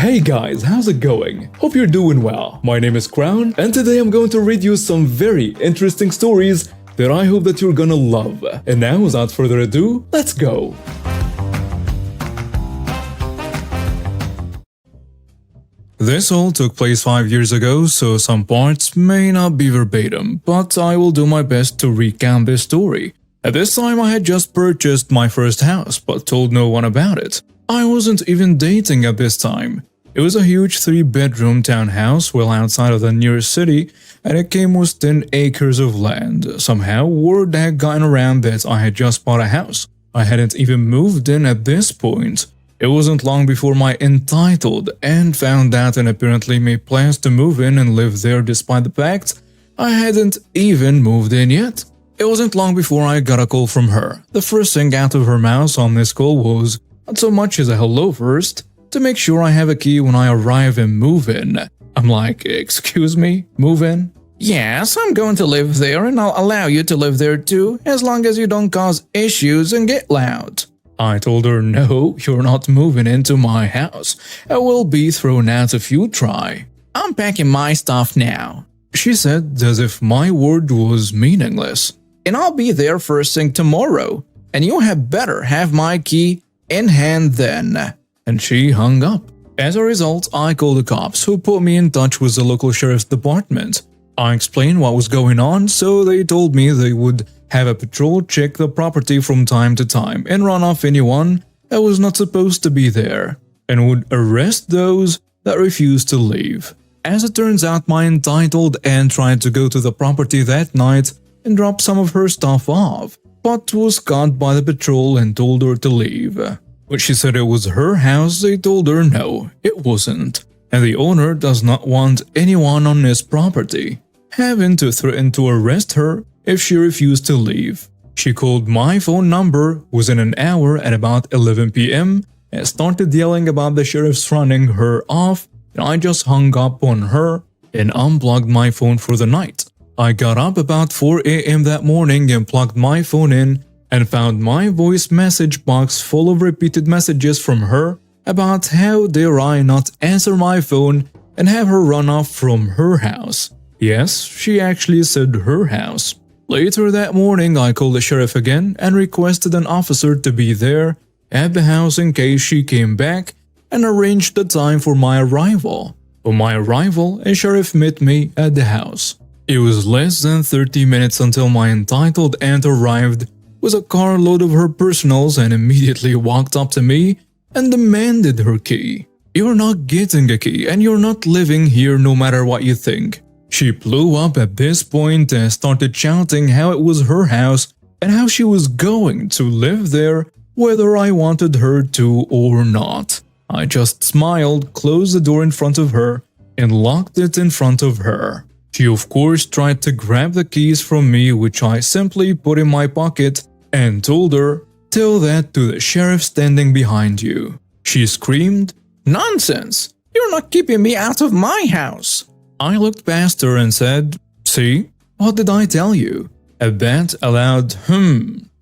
Hey guys, how's it going? Hope you're doing well. My name is Crown, and today I'm going to read you some very interesting stories that I hope that you're gonna love. And now, without further ado, let's go! This all took place 5 years ago, so some parts may not be verbatim, but I will do my best to recount this story. At this time, I had just purchased my first house, but told no one about it. I wasn't even dating at this time. It was a huge 3-bedroom townhouse well outside of the nearest city, and it came with 10 acres of land. Somehow, word had gotten around that I had just bought a house. I hadn't even moved in at this point. It wasn't long before my entitled aunt found out and apparently made plans to move in and live there despite the fact I hadn't even moved in yet. It wasn't long before I got a call from her. The first thing out of her mouth on this call was not so much as a hello first, to make sure I have a key when I arrive and move in. I'm like, excuse me, move in? Yes, I'm going to live there and I'll allow you to live there too, as long as you don't cause issues and get loud. I told her, no, you're not moving into my house. I will be thrown out if you try. I'm packing my stuff now, she said, as if my word was meaningless. And I'll be there first thing tomorrow, and you had better have my key in hand then. And she hung up. As a result, I called the cops, who put me in touch with the local sheriff's department. I explained what was going on, so they told me they would have a patrol check the property from time to time and run off anyone that was not supposed to be there, and would arrest those that refused to leave. As it turns out, my entitled aunt tried to go to the property that night and drop some of her stuff off, but was caught by the patrol and told her to leave. When she said it was her house, they told her no, it wasn't, and the owner does not want anyone on his property, having to threaten to arrest her if she refused to leave. She called my phone number within an hour at about 11 p.m. and started yelling about the sheriff's running her off, and I just hung up on her and unplugged my phone for the night. I got up about 4 a.m. that morning and plugged my phone in and found my voice message box full of repeated messages from her about how dare I not answer my phone and have her run off from her house. Yes, she actually said her house. Later that morning, I called the sheriff again and requested an officer to be there at the house in case she came back, and arranged the time for my arrival. On my arrival, a sheriff met me at the house. It was less than 30 minutes until my entitled aunt arrived with a carload of her personals and immediately walked up to me and demanded her key. You're not getting a key and you're not living here no matter what you think. She blew up at this point and started shouting how it was her house and how she was going to live there whether I wanted her to or not. I just smiled, closed the door in front of her, and locked it in front of her. She of course tried to grab the keys from me, which I simply put in my pocket and told her, "Tell that to the sheriff standing behind you." She screamed, "Nonsense! You're not keeping me out of my house!" I looked past her and said, "See? What did I tell you?" At that, a loud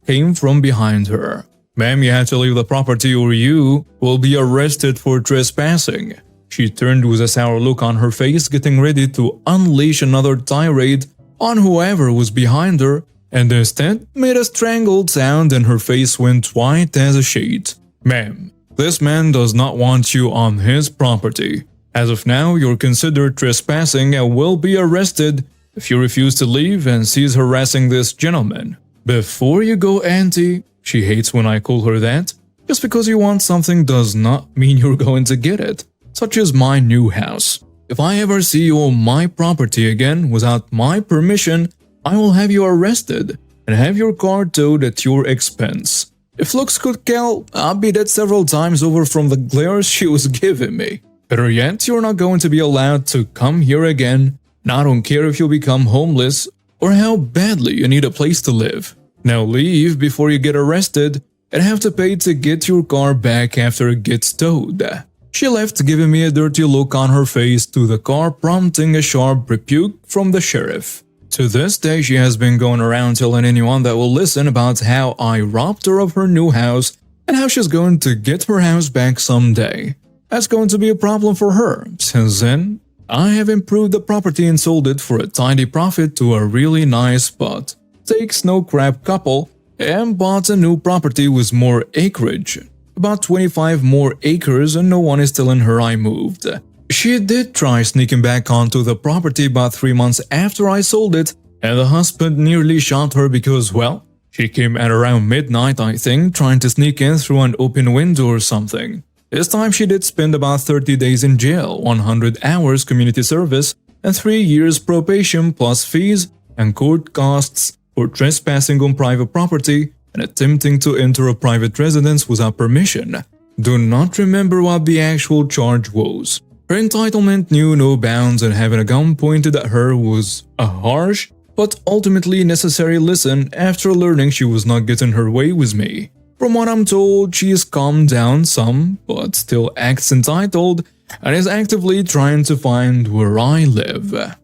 came from behind her. "Ma'am, you have to leave the property or you will be arrested for trespassing." She turned with a sour look on her face, getting ready to unleash another tirade on whoever was behind her, and instead made a strangled sound and her face went white as a sheet. "Ma'am, this man does not want you on his property. As of now, you're considered trespassing and will be arrested if you refuse to leave and cease harassing this gentleman." Before you go, auntie, she hates when I call her that. Just because you want something does not mean you're going to get it. Such as my new house. If I ever see you on my property again without my permission, I will have you arrested and have your car towed at your expense. If looks could kill, I'll be dead several times over from the glares she was giving me. Better yet, you're not going to be allowed to come here again, and I don't care if you become homeless or how badly you need a place to live. Now leave before you get arrested and have to pay to get your car back after it gets towed. She left, giving me a dirty look on her face to the car, prompting a sharp rebuke from the sheriff. To this day, she has been going around telling anyone that will listen about how I robbed her of her new house and how she's going to get her house back someday. That's going to be a problem for her. Since then, I have improved the property and sold it for a tiny profit to a really nice but takes no crap couple and bought a new property with more acreage. About 25 more acres and no one is telling her I moved. She did try sneaking back onto the property about 3 months after I sold it, and the husband nearly shot her because, well, she came at around midnight, I think, trying to sneak in through an open window or something. This time she did spend about 30 days in jail, 100 hours community service, and 3 years probation plus fees and court costs for trespassing on private property and attempting to enter a private residence without permission. Do not remember what the actual charge was. Her entitlement knew no bounds, and having a gun pointed at her was a harsh but ultimately necessary lesson after learning she was not getting her way with me. From what I'm told, she has calmed down some, but still acts entitled and is actively trying to find where I live.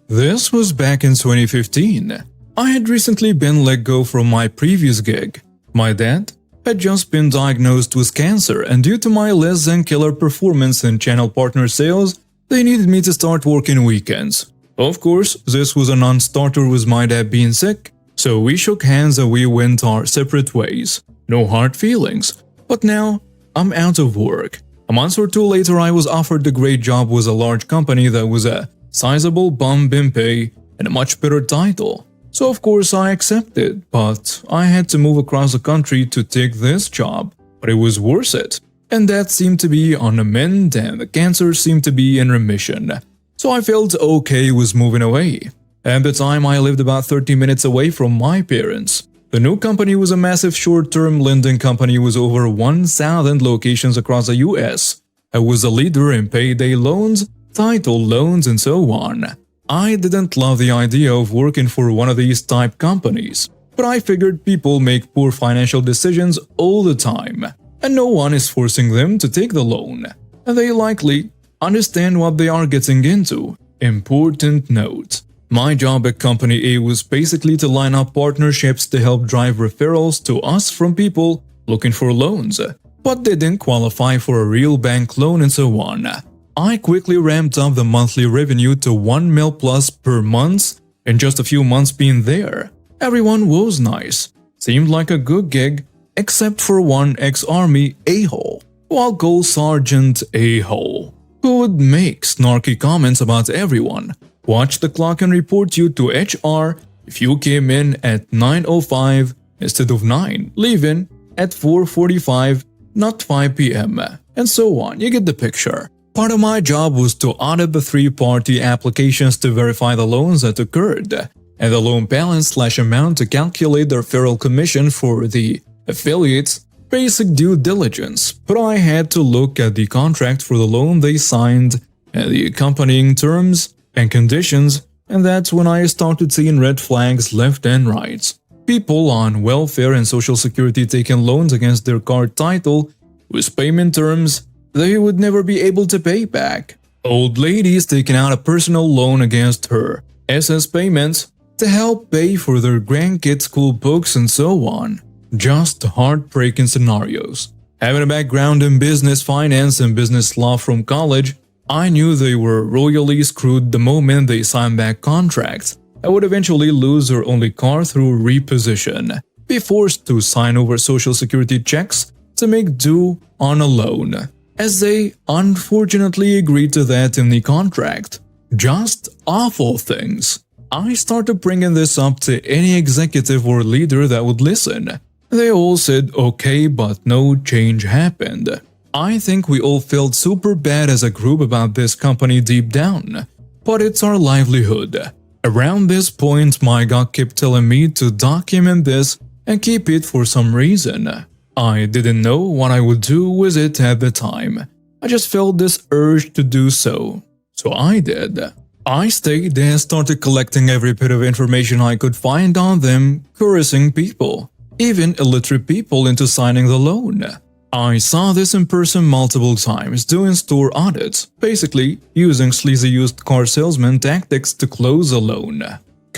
This was back in 2015. I had recently been let go from my previous gig. My dad had just been diagnosed with cancer, and due to my less than killer performance in channel partner sales, they needed me to start working weekends. Of course, this was a non-starter with my dad being sick, so we shook hands and we went our separate ways. No hard feelings. But now, I'm out of work. A month or two later, I was offered a great job with a large company that was a sizable bump in pay and a much better title. So of course I accepted, but I had to move across the country to take this job. But it was worth it. And that seemed to be on the mend and the cancer seemed to be in remission. So I felt okay with moving away. At the time I lived about 30 minutes away from my parents. The new company was a massive short-term lending company with over 1,000 locations across the US. I was a leader in payday loans, title loans, and so on. I didn't love the idea of working for one of these type companies, but I figured people make poor financial decisions all the time, and no one is forcing them to take the loan, and they likely understand what they are getting into. Important note. My job at Company A was basically to line up partnerships to help drive referrals to us from people looking for loans, but they didn't qualify for a real bank loan and so on. I quickly ramped up the monthly revenue to 1 mil plus per month in just a few months being there. Everyone was nice, seemed like a good gig, except for one ex-army a-hole, who I'll call Sergeant a-hole, who would make snarky comments about everyone, watch the clock and report you to HR if you came in at 9:05 instead of 9, leaving at 4:45, not 5 p.m., and so on. You get the picture. Part of my job was to audit the three-party applications to verify the loans that occurred, and the loan balance/amount to calculate the referral commission for the affiliates, basic due diligence. But I had to look at the contract for the loan they signed and the accompanying terms and conditions, and that's when I started seeing red flags left and right. People on welfare and social security taking loans against their card title with payment terms they would never be able to pay back. Old ladies taking out a personal loan against her SS payments to help pay for their grandkids' school books and so on. Just heartbreaking scenarios. Having a background in business finance and business law from college, I knew they were royally screwed the moment they signed back contracts. I would eventually lose their only car through reposition, be forced to sign over social security checks to make due on a loan, as they unfortunately agreed to that in the contract. Just awful things. I started bringing this up to any executive or leader that would listen. They all said okay, but no change happened. I think we all felt super bad as a group about this company deep down, but it's our livelihood. Around this point, my gut kept telling me to document this and keep it for some reason. I didn't know what I would do with it at the time. I just felt this urge to do so. So I did. I stayed and started collecting every bit of information I could find on them, coercing people, even illiterate people, into signing the loan. I saw this in person multiple times doing store audits, basically using sleazy used car salesman tactics to close a loan.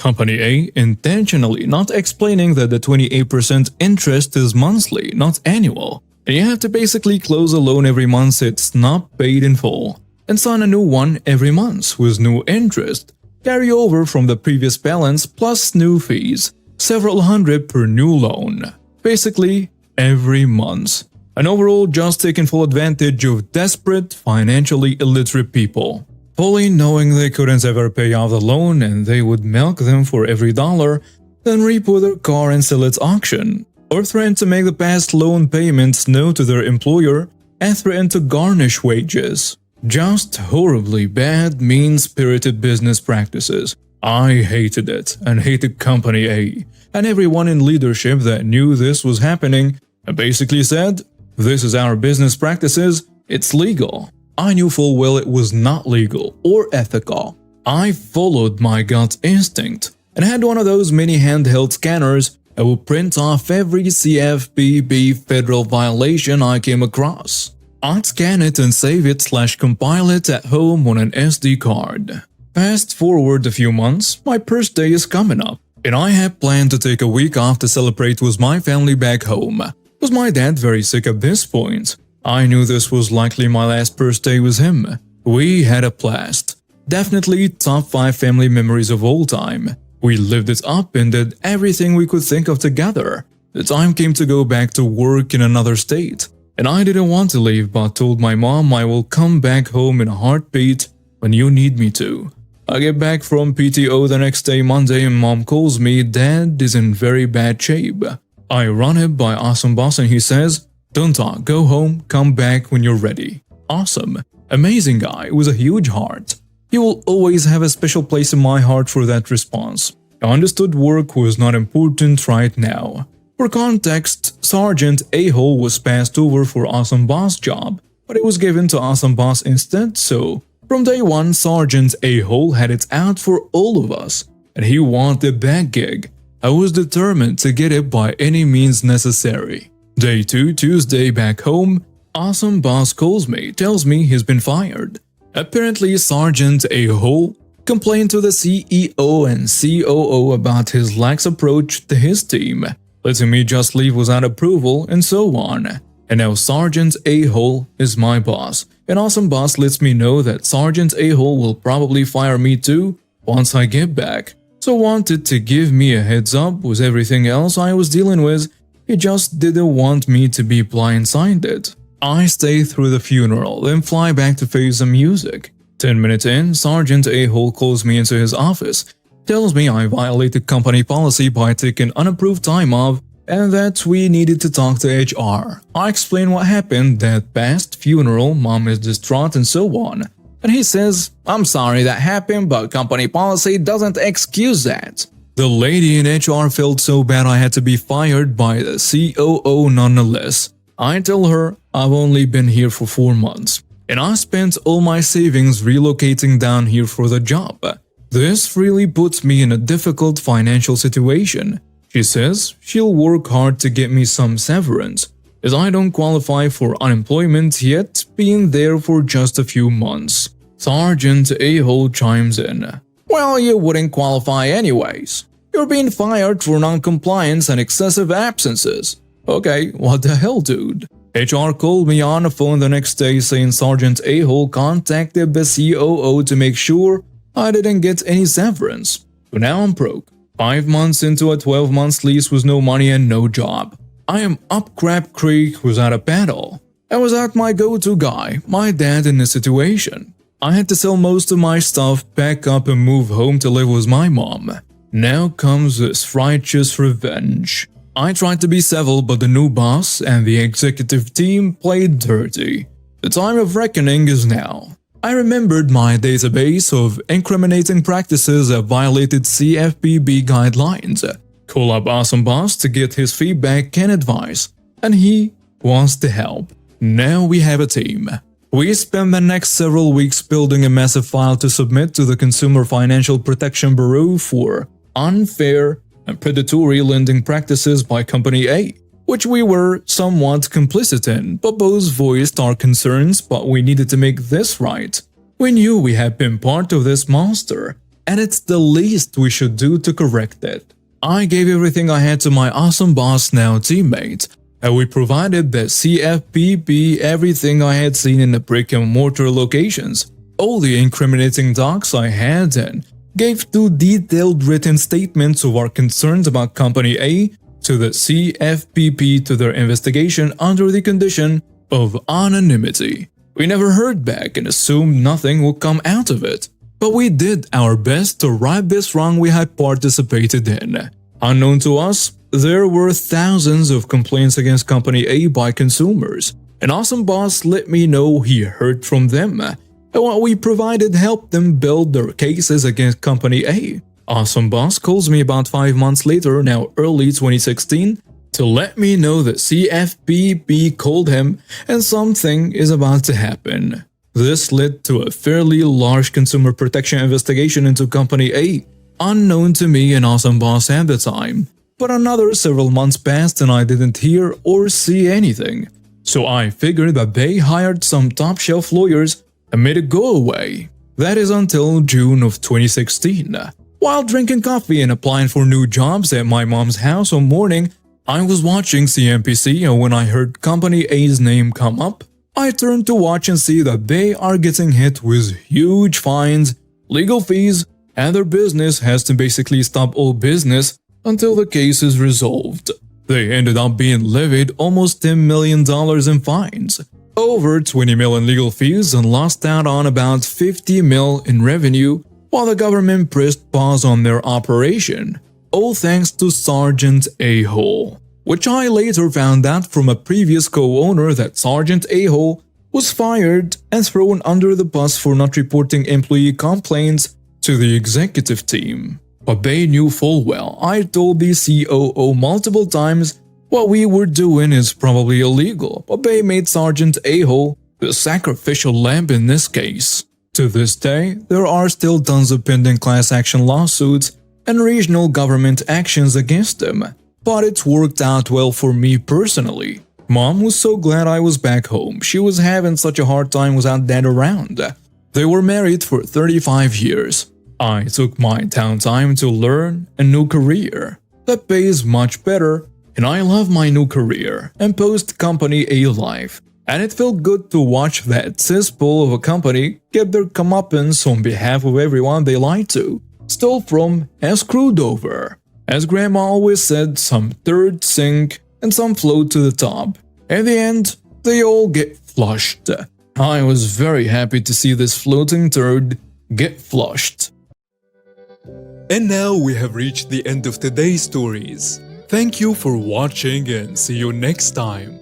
Company A intentionally not explaining that the 28% interest is monthly, not annual, and you have to basically close a loan every month it's not paid in full, and sign a new one every month with new interest, carry over from the previous balance plus new fees, several hundred per new loan, basically every month. And overall just taking full advantage of desperate, financially illiterate people, fully knowing they couldn't ever pay off the loan and they would milk them for every dollar, then repo their car and sell at auction, or threaten to make the past loan payments known to their employer and threaten to garnish wages. Just horribly bad, mean-spirited business practices. I hated it and hated Company A and everyone in leadership that knew this was happening and basically said, "This is our business practices, it's legal." I knew full well it was not legal or ethical. I followed my gut instinct and had one of those mini handheld scanners that would print off every CFPB federal violation I came across. I'd scan it and save it/compile it at home on an SD card. Fast forward a few months, my birthday is coming up, and I had planned to take a week off to celebrate with my family back home. Was my dad very sick at this point? I knew this was likely my last birthday with him. We had a blast. Definitely top 5 family memories of all time. We lived it up and did everything we could think of together. The time came to go back to work in another state, and I didn't want to leave but told my mom I will come back home in a heartbeat when you need me to. I get back from PTO the next day Monday and mom calls me dad is in very bad shape. I run it by Awesome Boss and he says, "Don't talk, go home, come back when you're ready." Awesome. Amazing guy with a huge heart. He will always have a special place in my heart for that response. I understood work was not important right now. For context, Sergeant A-hole was passed over for Awesome Boss job, but it was given to Awesome Boss instead, so from day one Sergeant A-hole had it out for all of us, and he wanted that gig. I was determined to get it by any means necessary. Day 2, Tuesday back home, Awesome Boss calls me, tells me he's been fired. Apparently Sergeant A-hole complained to the CEO and COO about his lax approach to his team, letting me just leave without approval and so on. And now Sergeant A-hole is my boss, and Awesome Boss lets me know that Sergeant A-hole will probably fire me too once I get back. So wanted to give me a heads up with everything else I was dealing with, he just didn't want me to be blindsided. I stay through the funeral, then fly back to face the music. 10 minutes in, Sergeant A-hole calls me into his office, tells me I violated company policy by taking unapproved time off and that we needed to talk to HR. I explain what happened, that past funeral, mom is distraught and so on. And he says, "I'm sorry that happened, but company policy doesn't excuse that." The lady in HR felt so bad I had to be fired by the COO nonetheless. I tell her I've only been here for 4 months, and I spent all my savings relocating down here for the job. This really puts me in a difficult financial situation. She says she'll work hard to get me some severance, as I don't qualify for unemployment yet, being there for just a few months. Sergeant A-hole chimes in. "Well, you wouldn't qualify anyways. You're being fired for non-compliance and excessive absences." Okay, what the hell, dude? HR called me on the phone the next day saying Sergeant A-hole contacted the COO to make sure I didn't get any severance. So now I'm broke. 5 months into a 12-month lease with no money and no job. I am up crap creek without a paddle. I was out my go-to guy, my dad in this situation. I had to sell most of my stuff, pack up and move home to live with my mom. Now comes this righteous revenge. I tried to be civil, but the new boss and the executive team played dirty. The time of reckoning is now. I remembered my database of incriminating practices that violated CFPB guidelines. Call up Awesome Boss to get his feedback and advice, and he wants to help. Now we have a team. We spent the next several weeks building a massive file to submit to the Consumer Financial Protection Bureau for unfair and predatory lending practices by Company A, which we were somewhat complicit in, but both voiced our concerns, but we needed to make this right. We knew we had been part of this monster, and it's the least we should do to correct it. I gave everything I had to my awesome boss, now teammate, and we provided the CFPP everything I had seen in the brick-and-mortar locations, all the incriminating docs I had, and gave 2 detailed written statements of our concerns about Company A to the CFPP to their investigation under the condition of anonymity. We never heard back and assumed nothing would come out of it, but we did our best to right this wrong we had participated in. Unknown to us, there were thousands of complaints against Company A by consumers. An awesome boss let me know he heard from them, and what we provided helped them build their cases against Company A. Awesome boss calls me about 5 months later, now early 2016, to let me know that CFPP called him and something is about to happen. This led to a fairly large consumer protection investigation into Company A, unknown to me and Awesome Boss at the time. But another several months passed and I didn't hear or see anything. So I figured that they hired some top-shelf lawyers and made it go away. That is until June of 2016. While drinking coffee and applying for new jobs at my mom's house one morning, I was watching CNBC, and when I heard Company A's name come up, I turned to watch and see that they are getting hit with huge fines, legal fees, and their business has to basically stop all business until the case is resolved. They ended up being levied almost $10 million in fines, over $20 million legal fees, and lost out on about $50 million in revenue, while the government pressed pause on their operation, all thanks to Sergeant A-Hole, which I later found out from a previous co-owner that Sergeant A-Hole was fired and thrown under the bus for not reporting employee complaints to the executive team. But they knew full well I told the COO multiple times what we were doing is probably illegal, but they made Sergeant A-Hole the sacrificial lamb in this case. To this day, there are still tons of pending class action lawsuits and regional government actions against them, but it's worked out well for me personally. Mom was so glad I was back home. She was having such a hard time without Dad around. They were married for 35 years. I took my downtime to learn a new career that pays much better, and I love my new career and post-Company A life. And it felt good to watch that cesspool of a company get their comeuppance on behalf of everyone they lied to, stole from, and screwed over. As Grandma always said, some third sink and some float to the top. In the end, they all get flushed. I was very happy to see this floating turd get flushed. And now we have reached the end of today's stories. Thank you for watching and see you next time.